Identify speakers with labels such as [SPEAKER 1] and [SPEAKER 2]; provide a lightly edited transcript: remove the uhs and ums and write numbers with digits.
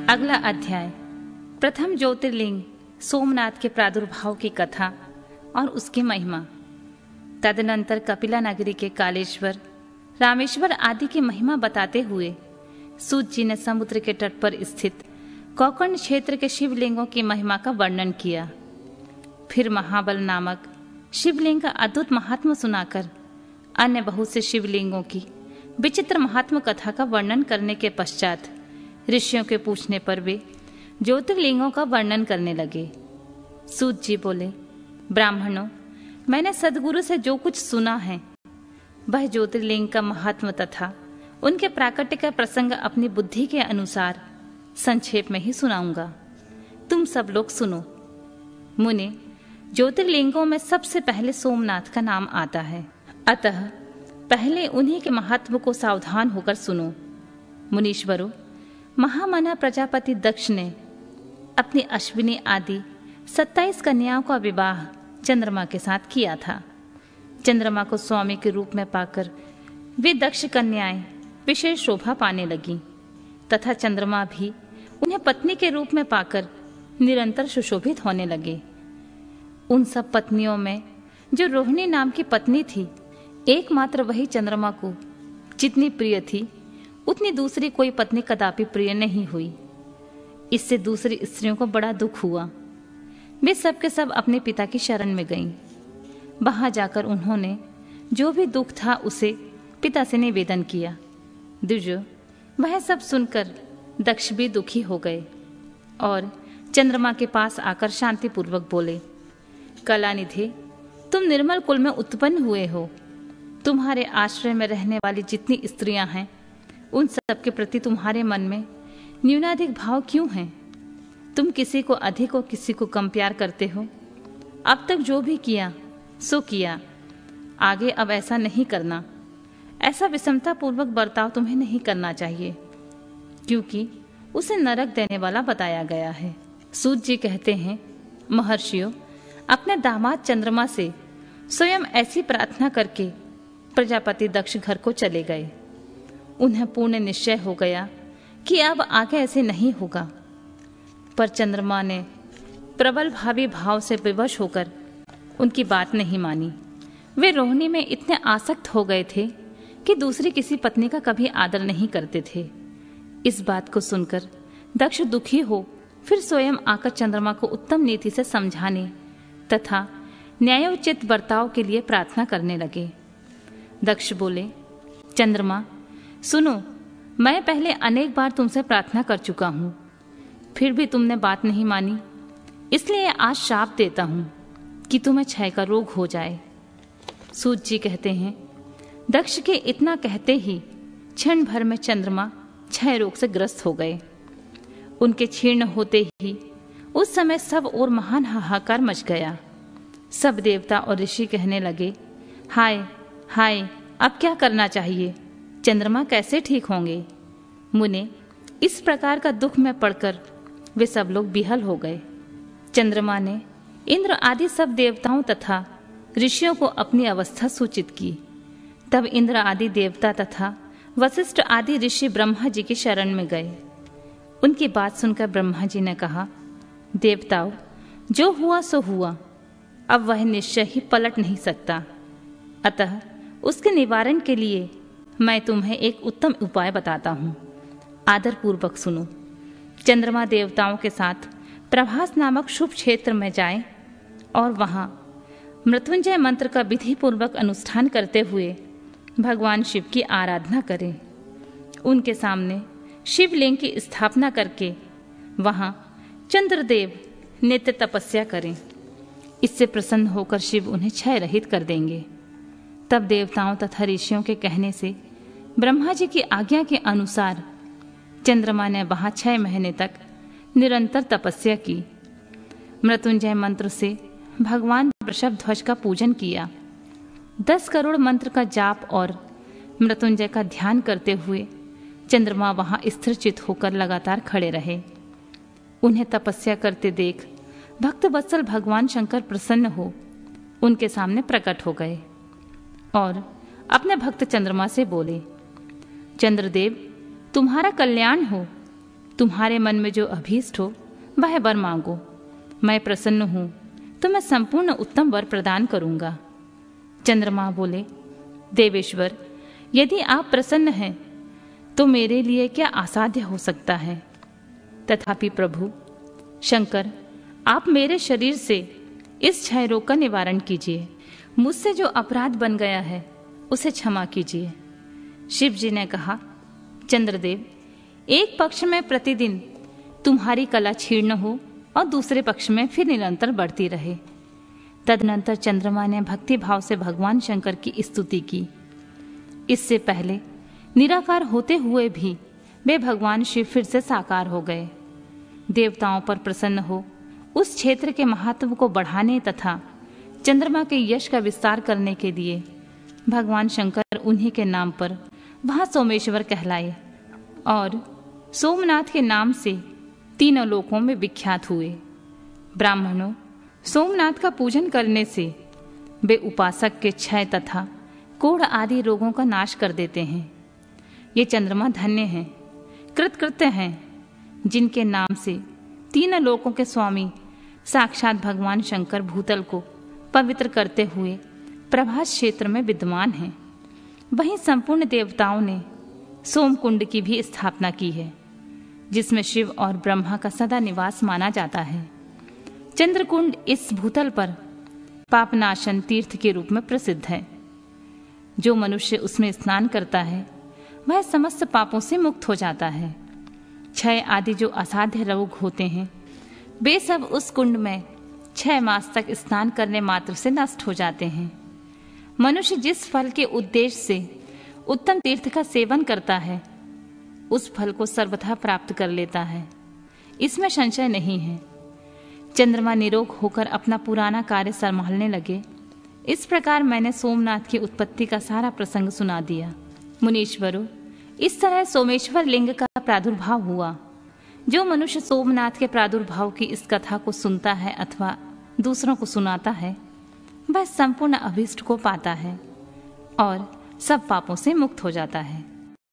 [SPEAKER 1] अगला अध्याय प्रथम ज्योतिर्लिंग सोमनाथ के प्रादुर्भाव की कथा और उसकी महिमा। तदनंतर कपिला नगरी के कालेश्वर, रामेश्वर आदि की महिमा बताते हुए सूत जी ने समुद्र के तट पर स्थित कोकर्ण क्षेत्र के शिवलिंगों की महिमा का वर्णन किया। फिर महाबल नामक शिवलिंग का अद्भुत महात्मा सुनाकर अन्य बहुत से शिवलिंगों की विचित्र महात्मा कथा का वर्णन करने के पश्चात ऋषियों के पूछने पर वे ज्योतिर्लिंगों का वर्णन करने लगे। सूत जी बोले, ब्राह्मणों, मैंने सदगुरु से जो कुछ सुना है वह ज्योतिर्लिंग का महात्मा तथा उनके प्राकट्य का प्रसंग अपनी बुद्धि के अनुसार संक्षेप में ही सुनाऊंगा। तुम सब लोग सुनो। मुने, ज्योतिर्लिंगों में सबसे पहले सोमनाथ का नाम आता है, अतः पहले उन्हीं के महत्व को सावधान होकर सुनो। मुनीश्वरों, महामना प्रजापति दक्ष ने अपनी अश्विनी आदि 27 कन्याओं का विवाह चंद्रमा के साथ किया था। चंद्रमा को स्वामी के रूप में पाकर वे दक्ष कन्याएं विशेष शोभा पाने लगीं तथा चंद्रमा भी उन्हें पत्नी के रूप में पाकर निरंतर सुशोभित होने लगे। उन सब पत्नियों में जो रोहिणी नाम की पत्नी थी, एकमात्र वही चंद्रमा को जितनी प्रिय थी उतनी दूसरी कोई पत्नी कदापि प्रिय नहीं हुई। इससे दूसरी स्त्रियों को बड़ा दुख हुआ। वे सब के सब अपने पिता की शरण में गईं। वहां जाकर उन्होंने जो भी दुख था उसे पिता से निवेदन किया। द्विजो, वह सब सुनकर दक्ष भी दुखी हो गए और चंद्रमा के पास आकर शांतिपूर्वक बोले, कलानिधे, तुम निर्मल कुल में उत्पन्न हुए हो। तुम्हारे आश्रय में रहने वाली जितनी स्त्रियां हैं उन सब के प्रति तुम्हारे मन में न्यूनाधिक भाव क्यों हैं? तुम किसी को अधिक और किसी को कम प्यार करते हो। अब तक जो भी किया सो किया, आगे अब ऐसा नहीं करना। ऐसा विषमता पूर्वक बर्ताव तुम्हें नहीं करना चाहिए, क्योंकि उसे नरक देने वाला बताया गया है। सूत जी कहते हैं, महर्षियों, अपने दामाद चंद्रमा से स्वयं ऐसी प्रार्थना करके प्रजापति दक्ष घर को चले गए। उन्हें पूर्ण निश्चय हो गया कि अब आगे ऐसे नहीं होगा, पर चंद्रमा ने प्रबल भावी भाव से विवश होकर उनकी बात नहीं मानी। वे रोहिणी में इतने आसक्त हो गए थे कि दूसरी किसी पत्नी का कभी आदर नहीं करते थे। इस बात को सुनकर दक्ष दुखी हो फिर स्वयं आकर चंद्रमा को उत्तम नीति से समझाने तथा न्यायोचित बर्ताव के लिए प्रार्थना करने लगे। दक्ष बोले, चंद्रमा, सुनो, मैं पहले अनेक बार तुमसे प्रार्थना कर चुका हूं, फिर भी तुमने बात नहीं मानी। इसलिए आज शाप देता हूं कि तुम्हें क्षय का रोग हो जाए। सूत जी कहते हैं, दक्ष के इतना कहते ही क्षण भर में चंद्रमा क्षय रोग से ग्रस्त हो गए। उनके क्षीर्ण होते ही उस समय सब और महान हाहाकार मच गया। सब देवता और ऋषि कहने लगे, हाय हाय, अब क्या करना चाहिए? चंद्रमा कैसे ठीक होंगे? मुने, इस प्रकार का दुख में पड़कर वे सब लोग बिहल हो गए। चंद्रमा ने इंद्र आदि सब देवताओं तथा ऋषियों को अपनी अवस्था सूचित की। तब इंद्र आदि देवता तथा वशिष्ठ आदि ऋषि ब्रह्मा जी की शरण में गए। उनकी बात सुनकर ब्रह्मा जी ने कहा, देवताओं, जो हुआ सो हुआ, अब वह निश्चय ही पलट नहीं सकता। अतः उसके निवारण के लिए मैं तुम्हें एक उत्तम उपाय बताता हूँ। आदर पूर्वक सुनो। चंद्रमा देवताओं के साथ प्रभास नामक शुभ क्षेत्र में जाएं और वहां मृत्युंजय मंत्र का विधि पूर्वक अनुष्ठान करते हुए भगवान शिव की आराधना करें। उनके सामने शिवलिंग की स्थापना करके वहां चंद्रदेव नित्य तपस्या करें। इससे प्रसन्न होकर शिव उन्हें क्षय रहित कर देंगे। तब देवताओं तथा ऋषियों के कहने से ब्रह्मा जी की आज्ञा के अनुसार चंद्रमा ने वहां 6 महीने तक निरंतर तपस्या की। मृत्युंजय मंत्र से भगवान वृषभ ध्वज का पूजन किया। 10 करोड़ मंत्र का जाप और मृत्युंजय का ध्यान करते हुए चंद्रमा वहां स्थिर चित होकर लगातार खड़े रहे। उन्हें तपस्या करते देख भक्त वत्सल भगवान शंकर प्रसन्न हो उनके सामने प्रकट हो गए और अपने भक्त चंद्रमा से बोले, चंद्रदेव, तुम्हारा कल्याण हो। तुम्हारे मन में जो अभीष्ट हो वह वर मांगो। मैं प्रसन्न हूं तो मैं संपूर्ण उत्तम वर प्रदान करूंगा। चंद्रमा बोले, देवेश्वर, यदि आप प्रसन्न हैं तो मेरे लिए क्या असाध्य हो सकता है। तथापि प्रभु शंकर, आप मेरे शरीर से इस क्षय रोग का निवारण कीजिए। मुझसे जो अपराध बन गया है उसे क्षमा कीजिए। शिव जी ने कहा, चंद्रदेव, एक पक्ष में प्रतिदिन तुम्हारी कला क्षीर्ण हो और दूसरे पक्ष में फिर निरंतर बढ़ती रहे। तदनंतर चंद्रमा ने भक्ति भाव से भगवान शंकर की स्तुति की। इससे पहले निराकार होते हुए भी वे भगवान शिव फिर से साकार हो गए। देवताओं पर प्रसन्न हो उस क्षेत्र के महत्व को बढ़ाने तथा चंद्रमा के यश का विस्तार करने के लिए भगवान शंकर उन्हीं के नाम पर वहां सोमेश्वर कहलाए और सोमनाथ के नाम से तीनों लोकों में विख्यात हुए। ब्राह्मणों, सोमनाथ का पूजन करने से वे उपासक के क्षय तथा कोढ़ आदि रोगों का नाश कर देते हैं। ये चंद्रमा धन्य हैं, कृतकृत्य हैं, जिनके नाम से तीनों लोकों के स्वामी साक्षात भगवान शंकर भूतल को पवित्र करते हुए प्रभास क्षेत्र में विद्यमान हैं। वहीं संपूर्ण देवताओं ने सोमकुंड की भी स्थापना की है, जिसमें शिव और ब्रह्मा का सदा निवास माना जाता है। चंद्रकुंड इस भूतल पर पापनाशन तीर्थ के रूप में प्रसिद्ध है। जो मनुष्य उसमें स्नान करता है वह समस्त पापों से मुक्त हो जाता है। क्षय आदि जो असाध्य रोग होते हैं वे सब उस कुंड में 6 मास तक स्नान करने मात्र से नष्ट हो जाते हैं। मनुष्य जिस फल के उद्देश्य से उत्तम तीर्थ का सेवन करता है उस फल को सर्वथा प्राप्त कर लेता है, इसमें संशय नहीं है। चंद्रमा निरोग होकर अपना पुराना कार्य संभालने लगे। इस प्रकार मैंने सोमनाथ की उत्पत्ति का सारा प्रसंग सुना दिया। मुनीश्वरों, इस तरह सोमेश्वर लिंग का प्रादुर्भाव हुआ। जो मनुष्य सोमनाथ के प्रादुर्भाव की इस कथा को सुनता है अथवा दूसरों को सुनाता है वह संपूर्ण अभीष्ट को पाता है और सब पापों से मुक्त हो जाता है।